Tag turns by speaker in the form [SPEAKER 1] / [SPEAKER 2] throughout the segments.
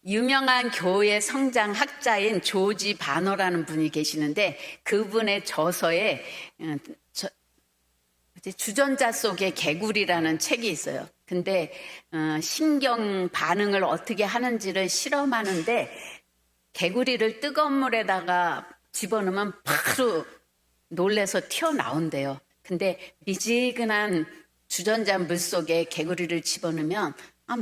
[SPEAKER 1] 유명한 교회 성장학자인 조지 바너라는 분이 계시는데 그분의 저서에 주전자 속의 개구리라는 책이 있어요. 근데 신경 반응을 어떻게 하는지를 실험하는데 개구리를 뜨거운 물에다가 집어넣으면 바로 놀래서 튀어나온대요. 근데 미지근한 주전자 물 속에 개구리를 집어넣으면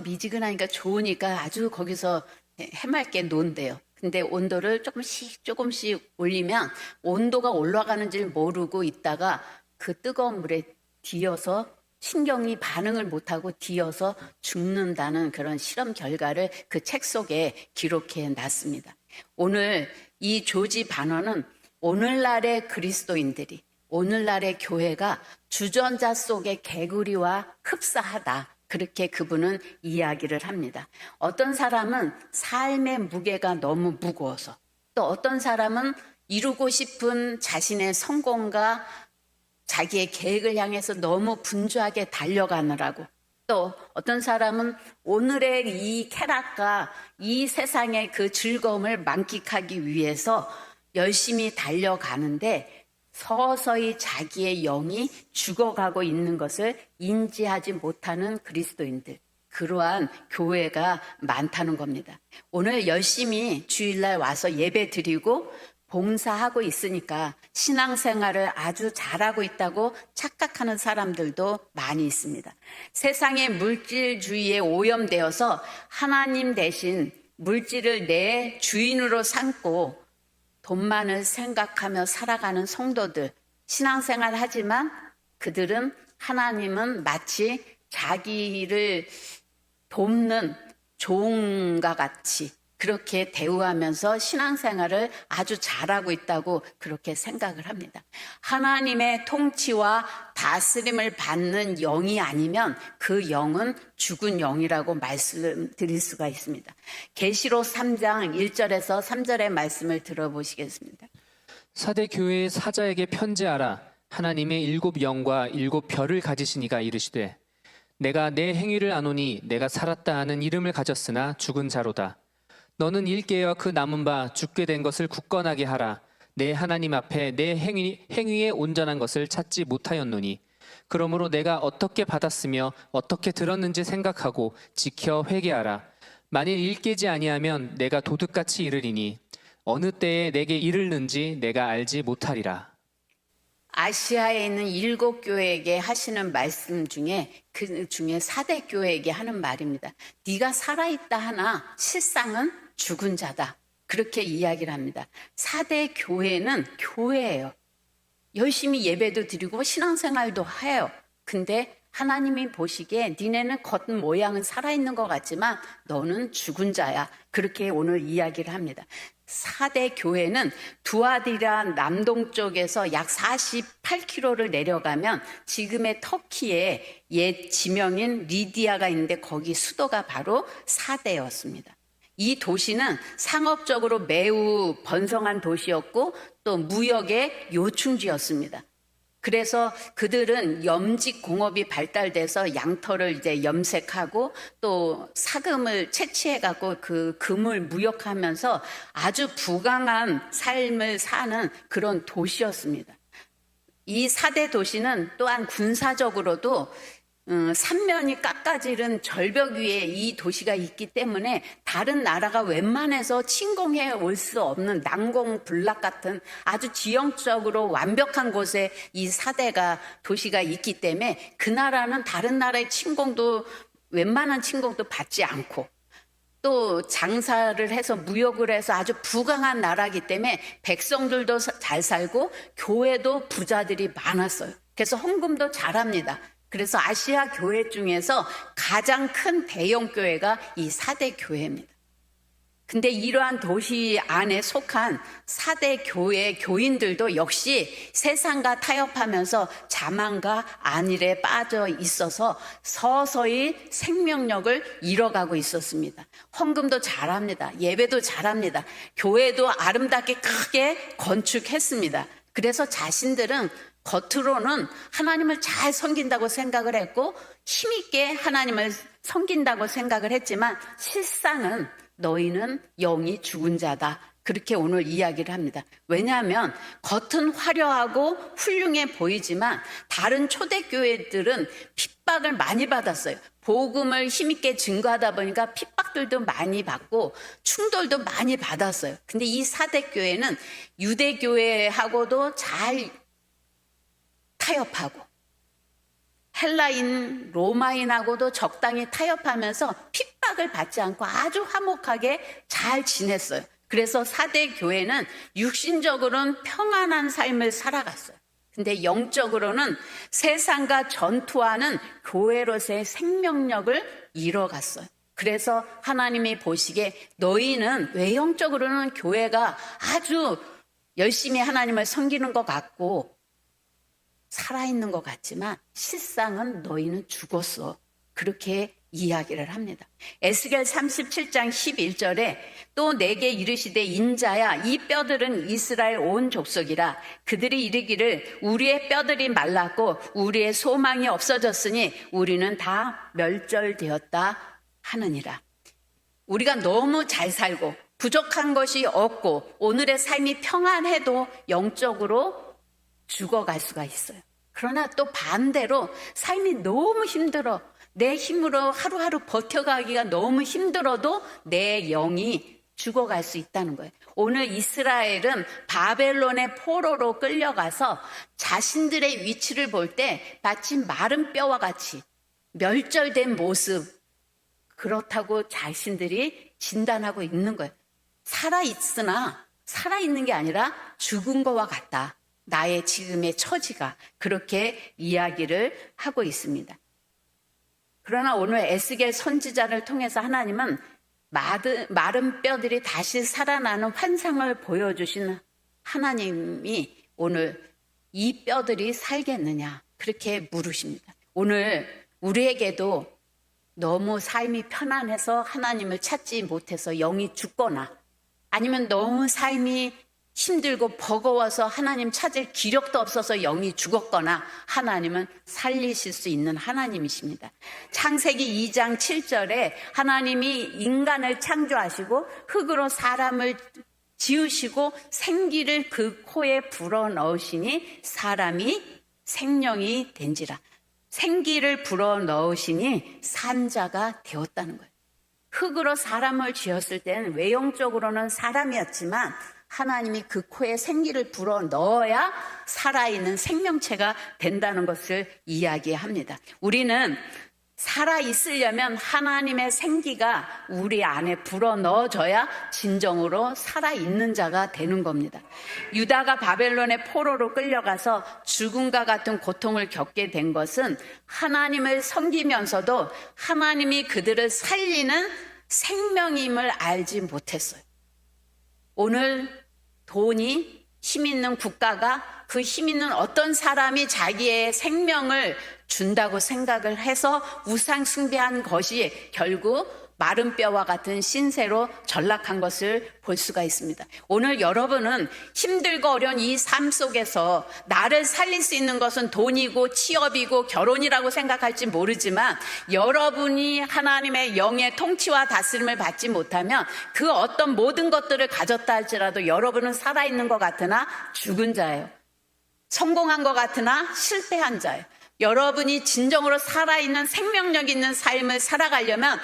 [SPEAKER 1] 미지근하니까 좋으니까 아주 거기서 해맑게 논대요. 근데 온도를 조금씩 올리면 온도가 올라가는지를 모르고 있다가 그 뜨거운 물에 뒤어서 신경이 반응을 못하고 뒤어서 죽는다는 그런 실험 결과를 그 책 속에 기록해 놨습니다. 오늘 이 조지 바너는 오늘날의 그리스도인들이, 오늘날의 교회가 주전자 속의 개구리와 흡사하다. 그렇게 그분은 이야기를 합니다. 어떤 사람은 삶의 무게가 너무 무거워서, 또 어떤 사람은 이루고 싶은 자신의 성공과 자기의 계획을 향해서 너무 분주하게 달려가느라고, 또 어떤 사람은 오늘의 이 쾌락과 이 세상의 그 즐거움을 만끽하기 위해서 열심히 달려가는데 서서히 자기의 영이 죽어가고 있는 것을 인지하지 못하는 그리스도인들, 그러한 교회가 많다는 겁니다. 오늘 열심히 주일날 와서 예배 드리고 봉사하고 있으니까 신앙생활을 아주 잘하고 있다고 착각하는 사람들도 많이 있습니다. 세상의 물질주의에 오염되어서 하나님 대신 물질을 내 주인으로 삼고 돈만을 생각하며 살아가는 성도들, 신앙생활 하지만 그들은 하나님은 마치 자기를 돕는 종과 같이 그렇게 대우하면서 신앙생활을 아주 잘하고 있다고 그렇게 생각을 합니다. 하나님의 통치와 다스림을 받는 영이 아니면 그 영은 죽은 영이라고 말씀드릴 수가 있습니다. 계시록 3장 1절에서 3절의 말씀을 들어보시겠습니다.
[SPEAKER 2] 사대 교회의 사자에게 편지하라. 하나님의 7 영과 7 별을 가지신 이가 이르시되 내가 내 행위를 아노니 내가 살았다 하는 이름을 가졌으나 죽은 자로다. 너는 일깨어 그 남은 바 죽게 된 것을 굳건하게 하라. 내 하나님 앞에 내 행위에 온전한 것을 찾지 못하였노니 그러므로 내가 어떻게 받았으며 어떻게 들었는지 생각하고 지켜 회개하라. 만일 일깨지 아니하면 내가 도둑같이 이르리니 어느 때에 내게 이르는지 내가 알지 못하리라.
[SPEAKER 1] 아시아에 있는 7 교회에게 하시는 말씀 중에 그 중에 사대 교회에게 하는 말입니다. 네가 살아있다 하나 실상은 죽은 자다. 그렇게 이야기를 합니다. 사대 교회는 교회예요. 열심히 예배도 드리고 신앙생활도 해요. 근데 하나님이 보시기에 니네는 겉모양은 살아있는 것 같지만 너는 죽은 자야. 그렇게 오늘 이야기를 합니다. 사대 교회는 두아디라 남동쪽에서 약 48km를 내려가면 지금의 터키에 옛 지명인 리디아가 있는데 거기 수도가 바로 사대였습니다. 이 도시는 상업적으로 매우 번성한 도시였고 또 무역의 요충지였습니다. 그래서 그들은 염직 공업이 발달돼서 양털을 이제 염색하고 또 사금을 채취해갖고 그 금을 무역하면서 아주 부강한 삶을 사는 그런 도시였습니다. 이 사대 도시는 또한 군사적으로도 삼면이 깎아지른 절벽 위에 이 도시가 있기 때문에 다른 나라가 웬만해서 침공해 올 수 없는 난공불락 같은 아주 지형적으로 완벽한 곳에 이 사대가 도시가 있기 때문에 그 나라는 다른 나라의 침공도 웬만한 침공도 받지 않고 또 장사를 해서 무역을 해서 아주 부강한 나라이기 때문에 백성들도 잘 살고 교회도 부자들이 많았어요. 그래서 헌금도 잘합니다. 그래서 아시아 교회 중에서 가장 큰 대형 교회가 이 사대 교회입니다. 근데 이러한 도시 안에 속한 사대 교회 교인들도 역시 세상과 타협하면서 자만과 안일에 빠져 있어서 서서히 생명력을 잃어가고 있었습니다. 헌금도 잘합니다. 예배도 잘합니다. 교회도 아름답게 크게 건축했습니다. 그래서 자신들은 겉으로는 하나님을 잘 섬긴다고 생각을 했고 힘있게 하나님을 섬긴다고 생각을 했지만 실상은 너희는 영이 죽은 자다. 그렇게 오늘 이야기를 합니다. 왜냐하면 겉은 화려하고 훌륭해 보이지만 다른 초대교회들은 핍박을 많이 받았어요. 복음을 힘있게 증거하다 보니까 핍박들도 많이 받고 충돌도 많이 받았어요. 근데 이 사대교회는 유대교회하고도 잘 타협하고 헬라인, 로마인하고도 적당히 타협하면서 핍박을 받지 않고 아주 화목하게 잘 지냈어요. 그래서 사대 교회는 육신적으로는 평안한 삶을 살아갔어요. 근데 영적으로는 세상과 전투하는 교회로서의 생명력을 잃어갔어요. 그래서 하나님이 보시기에 너희는 외형적으로는 교회가 아주 열심히 하나님을 섬기는 것 같고 살아있는 것 같지만 실상은 너희는 죽었어. 그렇게 이야기를 합니다. 에스겔 37장 11절에 또 내게 이르시되 인자야 이 뼈들은 이스라엘 온 족속이라 그들이 이르기를 우리의 뼈들이 말랐고 우리의 소망이 없어졌으니 우리는 다 멸절되었다 하느니라. 우리가 너무 잘 살고 부족한 것이 없고 오늘의 삶이 평안해도 영적으로 죽어갈 수가 있어요. 그러나 또 반대로 삶이 너무 힘들어 내 힘으로 하루하루 버텨가기가 너무 힘들어도 내 영이 죽어갈 수 있다는 거예요. 오늘 이스라엘은 바벨론의 포로로 끌려가서 자신들의 위치를 볼 때 마치 마른 뼈와 같이 멸절된 모습 그렇다고 자신들이 진단하고 있는 거예요. 살아있으나 살아있는 게 아니라 죽은 거와 같다. 나의 지금의 처지가 그렇게 이야기를 하고 있습니다. 그러나 오늘 에스겔 선지자를 통해서 하나님은 마른 뼈들이 다시 살아나는 환상을 보여주신 하나님이 오늘 이 뼈들이 살겠느냐 그렇게 물으십니다. 오늘 우리에게도 너무 삶이 편안해서 하나님을 찾지 못해서 영이 죽거나 아니면 너무 삶이 힘들고 버거워서 하나님 찾을 기력도 없어서 영이 죽었거나 하나님은 살리실 수 있는 하나님이십니다. 창세기 2장 7절에 하나님이 인간을 창조하시고 흙으로 사람을 지으시고 생기를 그 코에 불어넣으시니 사람이 생명이 된지라. 생기를 불어넣으시니 산자가 되었다는 거예요. 흙으로 사람을 지었을 때는 외형적으로는 사람이었지만 하나님이 그 코에 생기를 불어넣어야 살아있는 생명체가 된다는 것을 이야기합니다. 우리는 살아있으려면 하나님의 생기가 우리 안에 불어넣어져야 진정으로 살아있는 자가 되는 겁니다. 유다가 바벨론의 포로로 끌려가서 죽음과 같은 고통을 겪게 된 것은 하나님을 섬기면서도 하나님이 그들을 살리는 생명임을 알지 못했어요. 오늘 돈이 힘 있는 국가가 그 힘 있는 어떤 사람이 자기의 생명을 준다고 생각을 해서 우상 숭배한 것이 결국 마른 뼈와 같은 신세로 전락한 것을 볼 수가 있습니다. 오늘 여러분은 힘들고 어려운 이 삶 속에서 나를 살릴 수 있는 것은 돈이고 취업이고 결혼이라고 생각할지 모르지만 여러분이 하나님의 영의 통치와 다스림을 받지 못하면 그 어떤 모든 것들을 가졌다 할지라도 여러분은 살아있는 것 같으나 죽은 자예요. 성공한 것 같으나 실패한 자예요. 여러분이 진정으로 살아있는 생명력 있는 삶을 살아가려면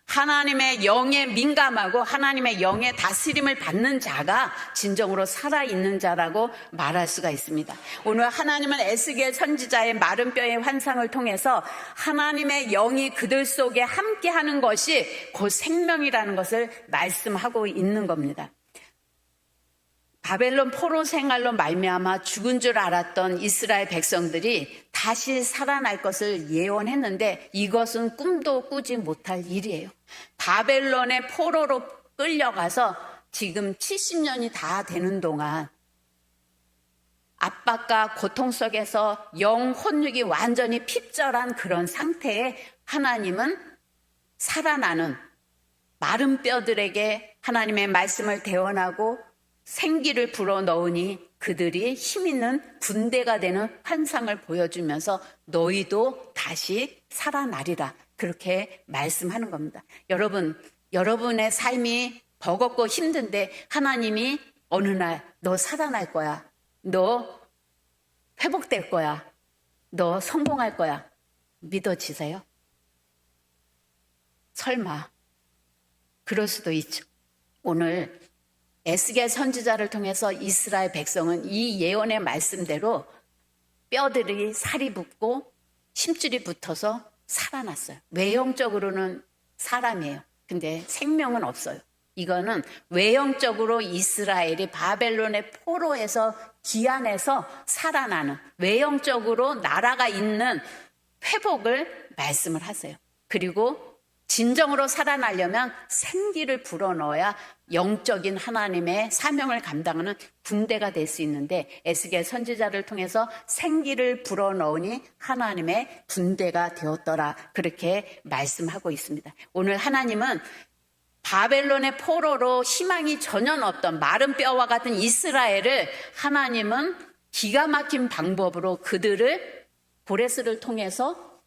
[SPEAKER 1] 하나님의 영에 민감하고 하나님의 영의 다스림을 받는 자가 진정으로 살아있는 자라고 말할 수가 있습니다. 오늘 하나님은 에스겔 선지자의 마른 뼈의 환상을 통해서 하나님의 영이 그들 속에 함께하는 것이 곧 생명이라는 것을 말씀하고 있는 겁니다. 바벨론 포로 생활로 말미암아 죽은 줄 알았던 이스라엘 백성들이 다시 살아날 것을 예언했는데 이것은 꿈도 꾸지 못할 일이에요. 바벨론의 포로로 끌려가서 지금 70년이 다 되는 동안 압박과 고통 속에서 영혼육이 완전히 핍절한 그런 상태에 하나님은 살아나는 마른 뼈들에게 하나님의 말씀을 대언하고 생기를 불어넣으니 그들이 힘있는 군대가 되는 환상을 보여주면서 너희도 다시 살아나리라 그렇게 말씀하는 겁니다. 여러분 여러분의 삶이 버겁고 힘든데 하나님이 어느 날 너 살아날 거야. 너 회복될 거야. 너 성공할 거야. 믿어지세요? 설마 그럴 수도 있죠. 오늘 에스겔 선지자를 통해서 이스라엘 백성은 이 예언의 말씀대로 뼈들이 살이 붙고 심줄이 붙어서 살아났어요. 외형적으로는 사람이에요. 근데 생명은 없어요. 이거는 외형적으로 이스라엘이 바벨론의 포로에서 기안에서 살아나는 외형적으로 나라가 있는 회복을 말씀을 하세요. 그리고 진정으로 살아나려면 생기를 불어넣어야 영적인 하나님의 사명을 감당하는 군대가 될 수 있는데 에스겔 선지자를 통해서 생기를 불어넣으니 하나님의 군대가 되었더라. 그렇게 말씀하고 있습니다. 오늘 하나님은 바벨론의 포로로 희망이 전혀 없던 마른 뼈와 같은 이스라엘을 하나님은 기가 막힌 방법으로 그들을 고레스를 통해서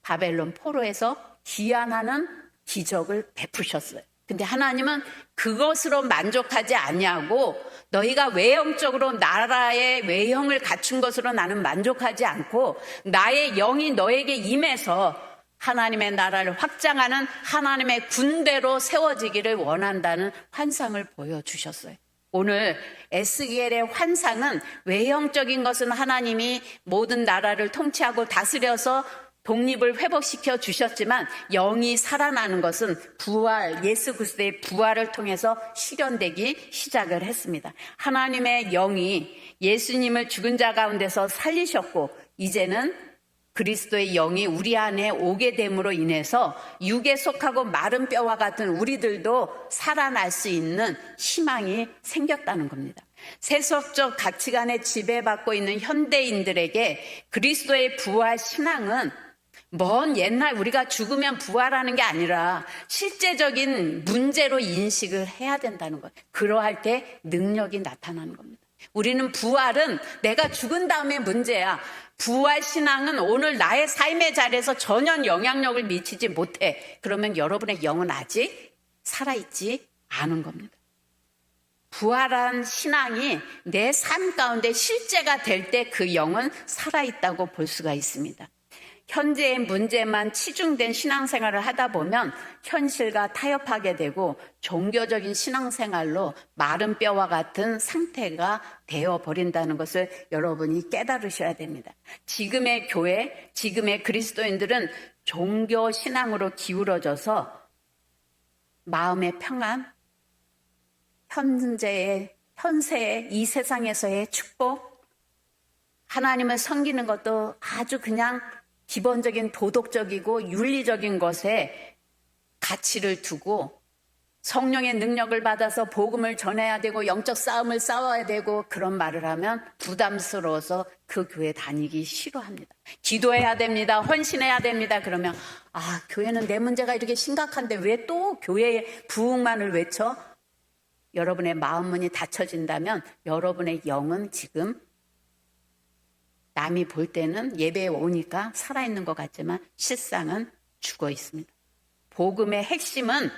[SPEAKER 1] 바벨론 포로에서 귀환하는 기적을 베푸셨어요. 근데 하나님은 그것으로 만족하지 아니하고 너희가 외형적으로 나라의 외형을 갖춘 것으로 나는 만족하지 않고 나의 영이 너에게 임해서 하나님의 나라를 확장하는 하나님의 군대로 세워지기를 원한다는 환상을 보여주셨어요. 오늘 에스겔의 환상은 외형적인 것은 하나님이 모든 나라를 통치하고 다스려서 독립을 회복시켜 주셨지만 영이 살아나는 것은 부활, 예수 그리스도의 부활을 통해서 실현되기 시작을 했습니다. 하나님의 영이 예수님을 죽은 자 가운데서 살리셨고 이제는 그리스도의 영이 우리 안에 오게 됨으로 인해서 육에 속하고 마른 뼈와 같은 우리들도 살아날 수 있는 희망이 생겼다는 겁니다. 세속적 가치관에 지배받고 있는 현대인들에게 그리스도의 부활 신앙은 먼 옛날 우리가 죽으면 부활하는 게 아니라 실제적인 문제로 인식을 해야 된다는 거예요. 그러할 때 능력이 나타나는 겁니다. 우리는 부활은 내가 죽은 다음에 문제야. 부활 신앙은 오늘 나의 삶의 자리에서 전혀 영향력을 미치지 못해. 그러면 여러분의 영은 아직 살아있지 않은 겁니다. 부활한 신앙이 내 삶 가운데 실제가 될 때 그 영은 살아있다고 볼 수가 있습니다. 현재의 문제만 치중된 신앙생활을 하다 보면 현실과 타협하게 되고 종교적인 신앙생활로 마른 뼈와 같은 상태가 되어버린다는 것을 여러분이 깨달으셔야 됩니다. 지금의 교회, 지금의 그리스도인들은 종교 신앙으로 기울어져서 마음의 평안, 현세의 이 세상에서의 축복, 하나님을 섬기는 것도 아주 그냥 기본적인 도덕적이고 윤리적인 것에 가치를 두고 성령의 능력을 받아서 복음을 전해야 되고 영적 싸움을 싸워야 되고 그런 말을 하면 부담스러워서 그 교회 다니기 싫어합니다. 기도해야 됩니다. 헌신해야 됩니다. 그러면 교회는 내 문제가 이렇게 심각한데 왜 또 교회의 부흥만을 외쳐? 여러분의 마음 문이 닫혀진다면 여러분의 영은 지금 남이 볼 때는 예배에 오니까 살아있는 것 같지만 실상은 죽어 있습니다. 복음의 핵심은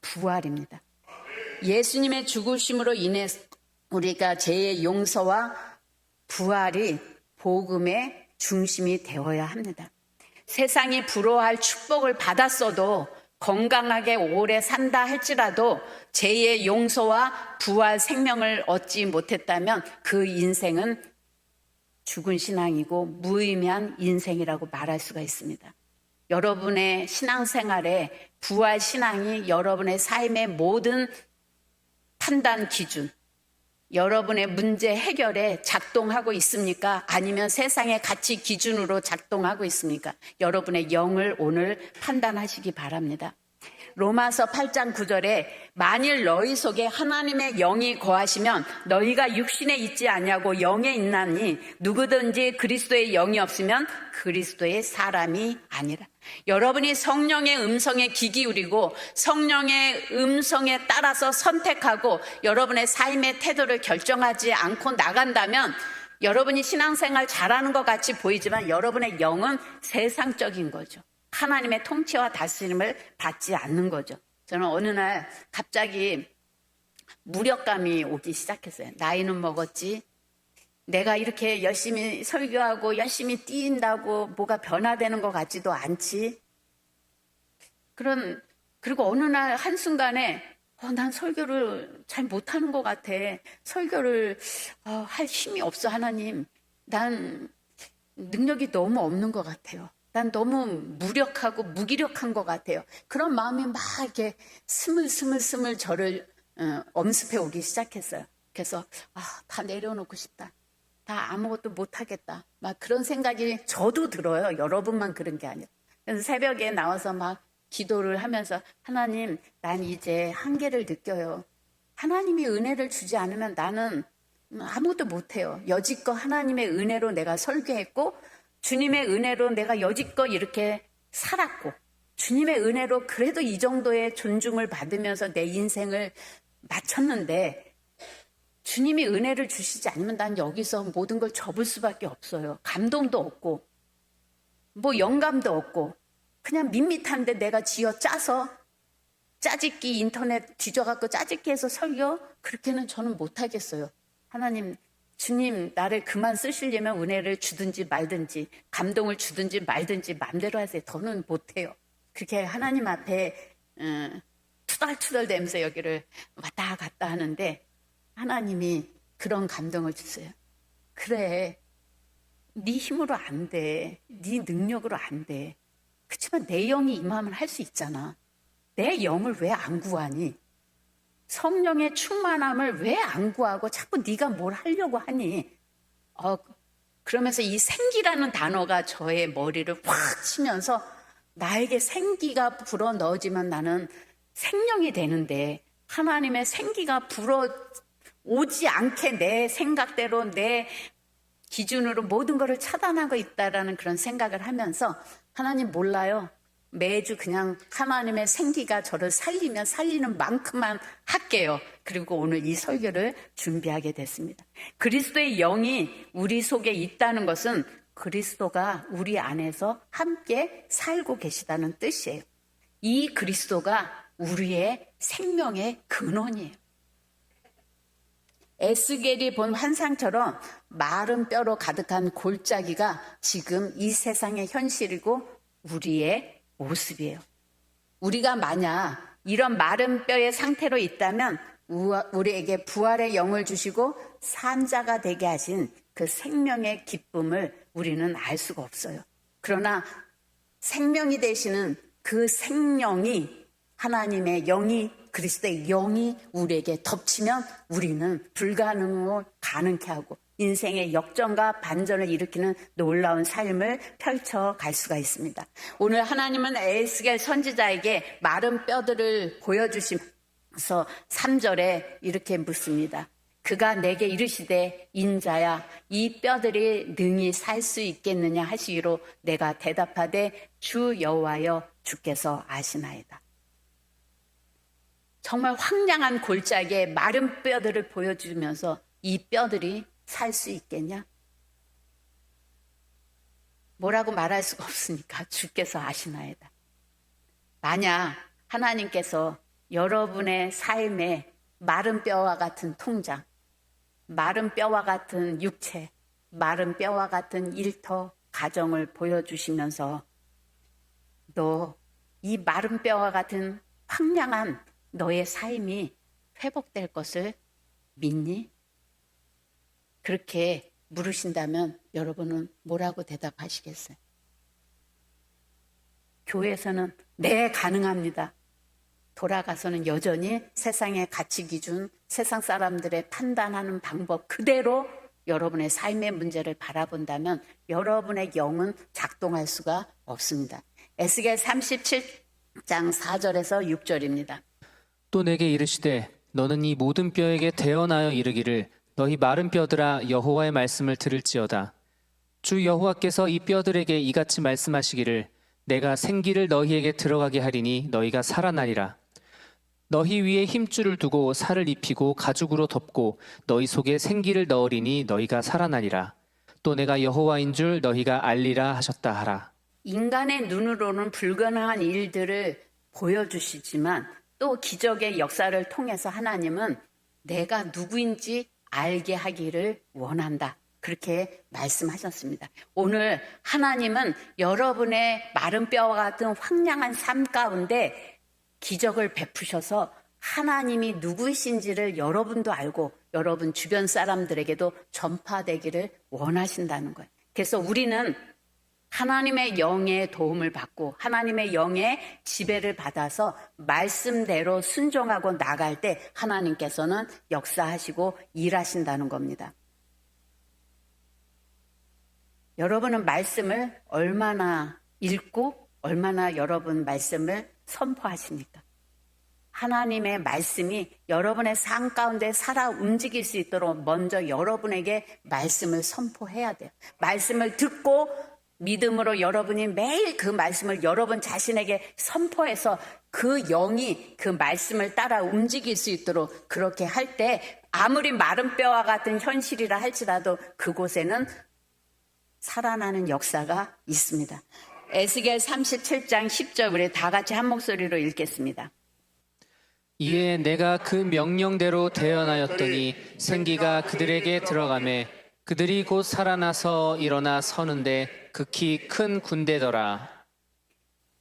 [SPEAKER 1] 부활입니다. 예수님의 죽으심으로 인해 우리가 죄의 용서와 부활이 복음의 중심이 되어야 합니다. 세상이 부러워할 축복을 받았어도 건강하게 오래 산다 할지라도 죄의 용서와 부활 생명을 얻지 못했다면 그 인생은 죽은 신앙이고 무의미한 인생이라고 말할 수가 있습니다. 여러분의 신앙생활에 부활 신앙이 여러분의 삶의 모든 판단 기준, 여러분의 문제 해결에 작동하고 있습니까? 아니면 세상의 가치 기준으로 작동하고 있습니까? 여러분의 영을 오늘 판단하시기 바랍니다. 로마서 8장 9절에 만일 너희 속에 하나님의 영이 거하시면 너희가 육신에 있지 아니하고 영에 있나니 누구든지 그리스도의 영이 없으면 그리스도의 사람이 아니라. 여러분이 성령의 음성에 귀 기울이고 성령의 음성에 따라서 선택하고 여러분의 삶의 태도를 결정하지 않고 나간다면 여러분이 신앙생활 잘하는 것 같이 보이지만 여러분의 영은 세상적인 거죠. 하나님의 통치와 다스림을 받지 않는 거죠. 저는 어느 날 갑자기 무력감이 오기 시작했어요. 나이는 먹었지. 내가 이렇게 열심히 설교하고 열심히 뛴다고 뭐가 변화되는 것 같지도 않지. 그리고 어느 날 한순간에 난 설교를 잘 못하는 것 같아. 설교를 할 힘이 없어, 하나님. 난 능력이 너무 없는 것 같아요. 난 너무 무력하고 무기력한 것 같아요. 그런 마음이 막 이렇게 스물스물 저를 엄습해 오기 시작했어요. 그래서 다 내려놓고 싶다. 다 아무것도 못하겠다. 막 그런 생각이 저도 들어요. 여러분만 그런 게 아니라. 그래서 새벽에 나와서 막 기도를 하면서 하나님, 난 이제 한계를 느껴요. 하나님이 은혜를 주지 않으면 나는 아무것도 못해요. 여지껏 하나님의 은혜로 내가 설교했고 주님의 은혜로 내가 여지껏 이렇게 살았고 주님의 은혜로 그래도 이 정도의 존중을 받으면서 내 인생을 마쳤는데 주님이 은혜를 주시지 않으면 난 여기서 모든 걸 접을 수밖에 없어요. 감동도 없고 뭐 영감도 없고 그냥 밋밋한데 내가 쥐어 짜서 짜집기 인터넷 뒤져갖고 짜집기 해서 설교? 그렇게는 저는 못하겠어요. 하나님, 주님 나를 그만 쓰시려면 은혜를 주든지 말든지 감동을 주든지 말든지 마음대로 하세요. 더는 못해요. 그렇게 하나님 앞에 투덜투덜 대면서 여기를 왔다 갔다 하는데 하나님이 그런 감동을 주세요. 그래, 네 힘으로 안 돼. 네 능력으로 안 돼. 그렇지만 내 영이 임하면 할 수 있잖아. 내 영을 왜 안 구하니? 성령의 충만함을 왜 안 구하고 자꾸 네가 뭘 하려고 하니? 그러면서 이 생기라는 단어가 저의 머리를 확 치면서 나에게 생기가 불어 넣어지면 나는 생명이 되는데 하나님의 생기가 불어 오지 않게 내 생각대로 내 기준으로 모든 것을 차단하고 있다라는 그런 생각을 하면서 하나님 몰라요. 매주 그냥 하나님의 생기가 저를 살리면 살리는 만큼만 할게요. 그리고 오늘 이 설교를 준비하게 됐습니다. 그리스도의 영이 우리 속에 있다는 것은 그리스도가 우리 안에서 함께 살고 계시다는 뜻이에요. 이 그리스도가 우리의 생명의 근원이에요. 에스겔이 본 환상처럼 마른 뼈로 가득한 골짜기가 지금 이 세상의 현실이고 우리의 모습이에요. 우리가 만약 이런 마른 뼈의 상태로 있다면 우리에게 부활의 영을 주시고 산자가 되게 하신 그 생명의 기쁨을 우리는 알 수가 없어요. 그러나 생명이 되시는 그 생명이 하나님의 영이 그리스도의 영이 우리에게 덮치면 우리는 불가능을 가능케 하고 인생의 역전과 반전을 일으키는 놀라운 삶을 펼쳐갈 수가 있습니다. 오늘 하나님은 에스겔 선지자에게 마른 뼈들을 보여주시면서 3절에 이렇게 묻습니다. 그가 내게 이르시되 인자야 이 뼈들이 능히 살 수 있겠느냐 하시기로 내가 대답하되 주 여호와여 주께서 아시나이다. 정말 황량한 골짜기에 마른 뼈들을 보여주면서 이 뼈들이 살 수 있겠냐? 뭐라고 말할 수가 없으니까 주께서 아시나이다. 만약 하나님께서 여러분의 삶에 마른 뼈와 같은 통장, 마른 뼈와 같은 육체, 마른 뼈와 같은 일터, 가정을 보여주시면서 너 이 마른 뼈와 같은 황량한 너의 삶이 회복될 것을 믿니? 그렇게 물으신다면 여러분은 뭐라고 대답하시겠어요? 교회에서는 네, 가능합니다. 돌아가서는 여전히 세상의 가치 기준, 세상 사람들의 판단하는 방법 그대로 여러분의 삶의 문제를 바라본다면 여러분의 영은 작동할 수가 없습니다. 에스겔 37장 4절에서 6절입니다.
[SPEAKER 2] 또 내게 이르시되 너는 이 모든 뼈에게 대언하여 이르기를 너희 마른 뼈들아 여호와의 말씀을 들을지어다. 주 여호와께서 이 뼈들에게 이같이 말씀하시기를 내가 생기를 너희에게 들어가게 하리니 너희가 살아나리라. 너희 위에 힘줄을 두고 살을 입히고 가죽으로 덮고 너희 속에 생기를 넣으리니 너희가 살아나리라. 또 내가 여호와인 줄 너희가 알리라 하셨다 하라.
[SPEAKER 1] 인간의 눈으로는 불가능한 일들을 보여주시지만 또 기적의 역사를 통해서 하나님은 내가 누구인지 알게 하기를 원한다. 그렇게 말씀하셨습니다. 오늘 하나님은 여러분의 마른 뼈와 같은 황량한 삶 가운데 기적을 베푸셔서 하나님이 누구이신지를 여러분도 알고 여러분 주변 사람들에게도 전파되기를 원하신다는 거예요. 그래서 우리는 하나님의 영의 도움을 받고 하나님의 영의 지배를 받아서 말씀대로 순종하고 나갈 때 하나님께서는 역사하시고 일하신다는 겁니다. 여러분은 말씀을 얼마나 읽고 얼마나 여러분 말씀을 선포하십니까? 하나님의 말씀이 여러분의 삶 가운데 살아 움직일 수 있도록 먼저 여러분에게 말씀을 선포해야 돼요. 말씀을 듣고 믿음으로 여러분이 매일 그 말씀을 여러분 자신에게 선포해서 그 영이 그 말씀을 따라 움직일 수 있도록 그렇게 할 때 아무리 마른 뼈와 같은 현실이라 할지라도 그곳에는 살아나는 역사가 있습니다. 에스겔 37장 10절 우리 다 같이 한 목소리로 읽겠습니다.
[SPEAKER 2] 이에 내가 그 명령대로 대언하였더니 생기가 그들에게 들어가매 그들이 곧 살아나서 일어나 서는데 극히 큰 군대더라.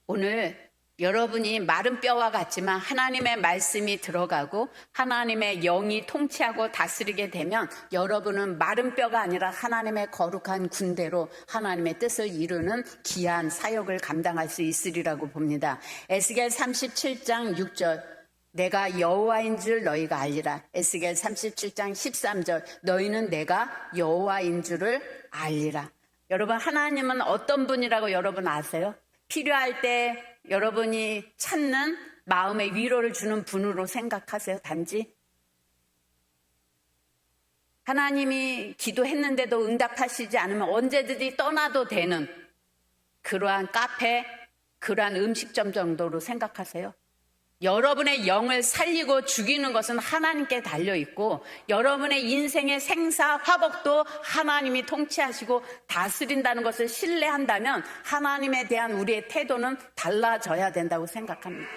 [SPEAKER 1] 오늘 여러분이 마른 뼈와 같지만 하나님의 말씀이 들어가고 하나님의 영이 통치하고 다스리게 되면 여러분은 마른 뼈가 아니라 하나님의 거룩한 군대로 하나님의 뜻을 이루는 귀한 사역을 감당할 수 있으리라고 봅니다. 에스겔 37장 6절 내가 여호와인 줄 너희가 알리라. 에스겔 37장 13절 너희는 내가 여호와인 줄을 알리라. 여러분 하나님은 어떤 분이라고 여러분 아세요? 필요할 때 여러분이 찾는 마음의 위로를 주는 분으로 생각하세요. 단지 하나님이 기도했는데도 응답하시지 않으면 언제든지 떠나도 되는 그러한 카페, 그러한 음식점 정도로 생각하세요. 여러분의 영을 살리고 죽이는 것은 하나님께 달려있고 여러분의 인생의 생사 화복도 하나님이 통치하시고 다스린다는 것을 신뢰한다면 하나님에 대한 우리의 태도는 달라져야 된다고 생각합니다.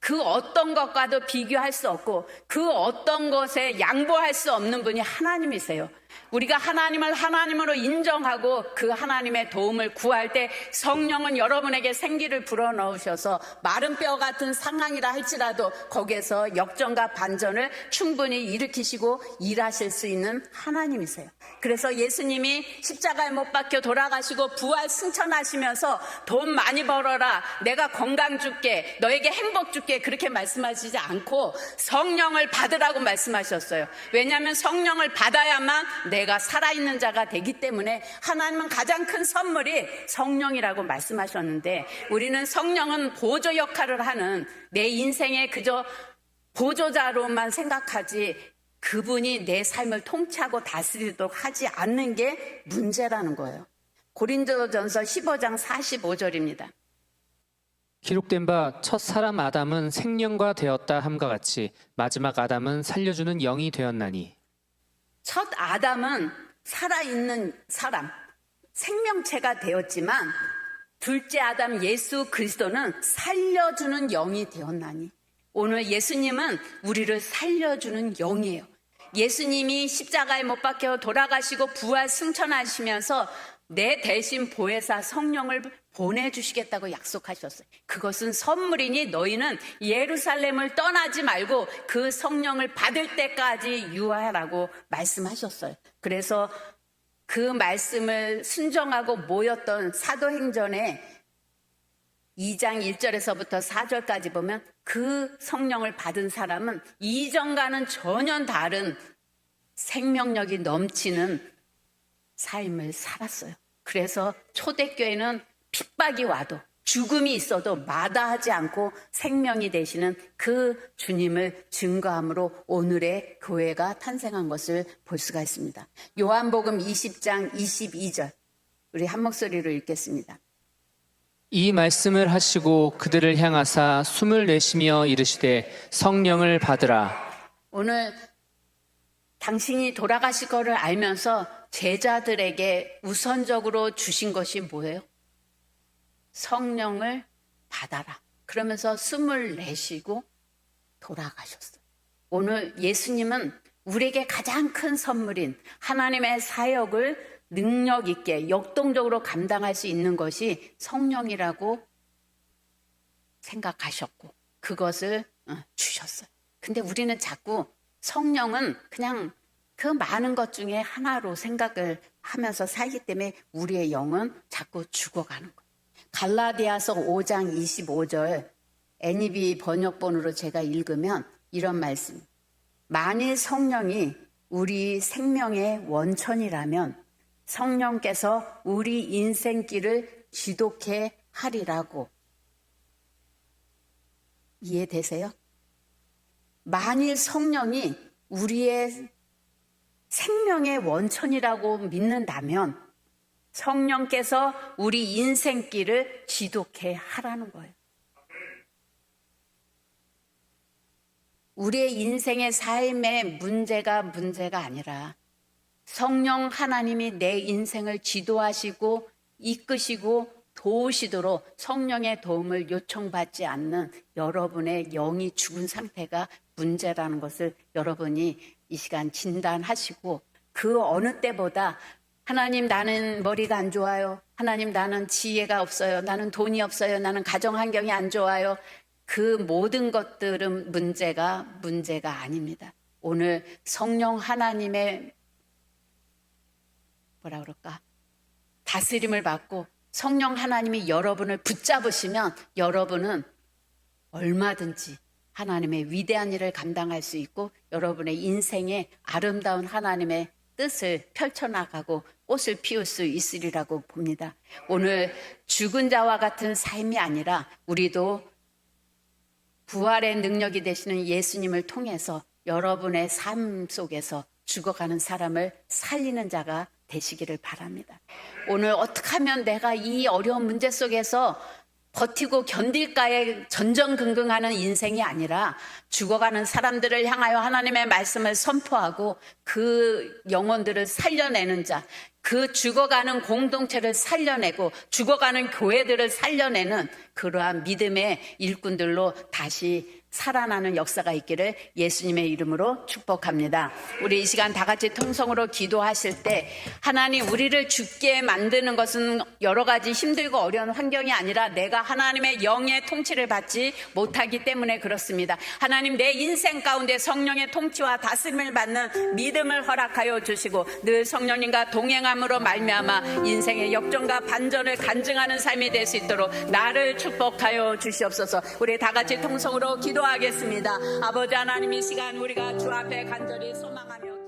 [SPEAKER 1] 그 어떤 것과도 비교할 수 없고 그 어떤 것에 양보할 수 없는 분이 하나님이세요. 우리가 하나님을 하나님으로 인정하고 그 하나님의 도움을 구할 때 성령은 여러분에게 생기를 불어넣으셔서 마른 뼈 같은 상황이라 할지라도 거기에서 역전과 반전을 충분히 일으키시고 일하실 수 있는 하나님이세요. 그래서 예수님이 십자가에 못 박혀 돌아가시고 부활 승천하시면서 돈 많이 벌어라, 내가 건강 줄게, 너에게 행복 줄게 그렇게 말씀하시지 않고 성령을 받으라고 말씀하셨어요. 왜냐하면 성령을 받아야만 내가 살아있는 자가 되기 때문에 하나님은 가장 큰 선물이 성령이라고 말씀하셨는데 우리는 성령은 보조 역할을 하는 내 인생의 그저 보조자로만 생각하지 그분이 내 삶을 통치하고 다스리도록 하지 않는 게 문제라는 거예요. 고린도전서 15장 45절입니다.
[SPEAKER 2] 기록된 바 첫 사람 아담은 생명과 되었다 함과 같이 마지막 아담은 살려주는 영이 되었나니.
[SPEAKER 1] 첫 아담은 살아있는 사람, 생명체가 되었지만 둘째 아담 예수 그리스도는 살려주는 영이 되었나니. 오늘 예수님은 우리를 살려주는 영이에요. 예수님이 십자가에 못 박혀 돌아가시고 부활 승천하시면서 내 대신 보혜사 성령을 보내주시겠다고 약속하셨어요. 그것은 선물이니 너희는 예루살렘을 떠나지 말고 그 성령을 받을 때까지 유하라고 말씀하셨어요. 그래서 그 말씀을 순종하고 모였던 사도행전에 2장 1절에서부터 4절까지 보면 그 성령을 받은 사람은 이전과는 전혀 다른 생명력이 넘치는 삶을 살았어요. 그래서 초대교회는 핍박이 와도 죽음이 있어도 마다하지 않고 생명이 되시는 그 주님을 증거함으로 오늘의 교회가 탄생한 것을 볼 수가 있습니다. 요한복음 20장 22절 우리 한 목소리로 읽겠습니다.
[SPEAKER 2] 이 말씀을 하시고 그들을 향하사 숨을 내쉬며 이르시되 성령을 받으라.
[SPEAKER 1] 오늘 당신이 돌아가실 거를 알면서 제자들에게 우선적으로 주신 것이 뭐예요? 성령을 받아라. 그러면서 숨을 내쉬고 돌아가셨어요. 오늘 예수님은 우리에게 가장 큰 선물인 하나님의 사역을 능력 있게 역동적으로 감당할 수 있는 것이 성령이라고 생각하셨고 그것을 주셨어요. 근데 우리는 자꾸 성령은 그냥 그 많은 것 중에 하나로 생각을 하면서 살기 때문에 우리의 영은 자꾸 죽어가는 거예요. 갈라디아서 5장 25절 NIV 번역본으로 제가 읽으면 이런 말씀. 만일 성령이 우리 생명의 원천이라면 성령께서 우리 인생길을 지독해 하리라고. 이해되세요? 만일 성령이 우리의 생명의 원천이라고 믿는다면 성령께서 우리 인생길을 지독해 하라는 거예요. 우리의 인생의 삶의 문제가 아니라 성령 하나님이 내 인생을 지도하시고 이끄시고 도우시도록 성령의 도움을 요청받지 않는 여러분의 영이 죽은 상태가 문제라는 것을 여러분이 이 시간 진단하시고 그 어느 때보다 하나님 나는 머리가 안 좋아요. 하나님 나는 지혜가 없어요. 나는 돈이 없어요. 나는 가정 환경이 안 좋아요. 그 모든 것들은 문제가 아닙니다. 오늘 성령 하나님의 뭐라 그럴까? 다스림을 받고 성령 하나님이 여러분을 붙잡으시면 여러분은 얼마든지 하나님의 위대한 일을 감당할 수 있고 여러분의 인생에 아름다운 하나님의 뜻을 펼쳐나가고 꽃을 피울 수 있으리라고 봅니다. 오늘 죽은 자와 같은 삶이 아니라 우리도 부활의 능력이 되시는 예수님을 통해서 여러분의 삶 속에서 죽어가는 사람을 살리는 자가 되시기를 바랍니다. 오늘 어떻게 하면 내가 이 어려운 문제 속에서 버티고 견딜까에 전전긍긍하는 인생이 아니라 죽어가는 사람들을 향하여 하나님의 말씀을 선포하고 그 영혼들을 살려내는 자, 그 죽어가는 공동체를 살려내고 죽어가는 교회들을 살려내는 그러한 믿음의 일꾼들로 다시 살아나는 역사가 있기를 예수님의 이름으로 축복합니다. 우리 이 시간 다 같이 통성으로 기도하실 때 하나님 우리를 죽게 만드는 것은 여러 가지 힘들고 어려운 환경이 아니라 내가 하나님의 영의 통치를 받지 못하기 때문에 그렇습니다. 하나님 내 인생 가운데 성령의 통치와 다스림을 받는 믿음을 허락하여 주시고 늘 성령님과 동행함으로 말미암아 인생의 역전과 반전을 간증하는 삶이 될 수 있도록 나를 축복하여 주시옵소서. 우리 다 같이 통성으로 기도하겠습니다. 아버지 하나님 이 시간 우리가 주 앞에 간절히 소망하며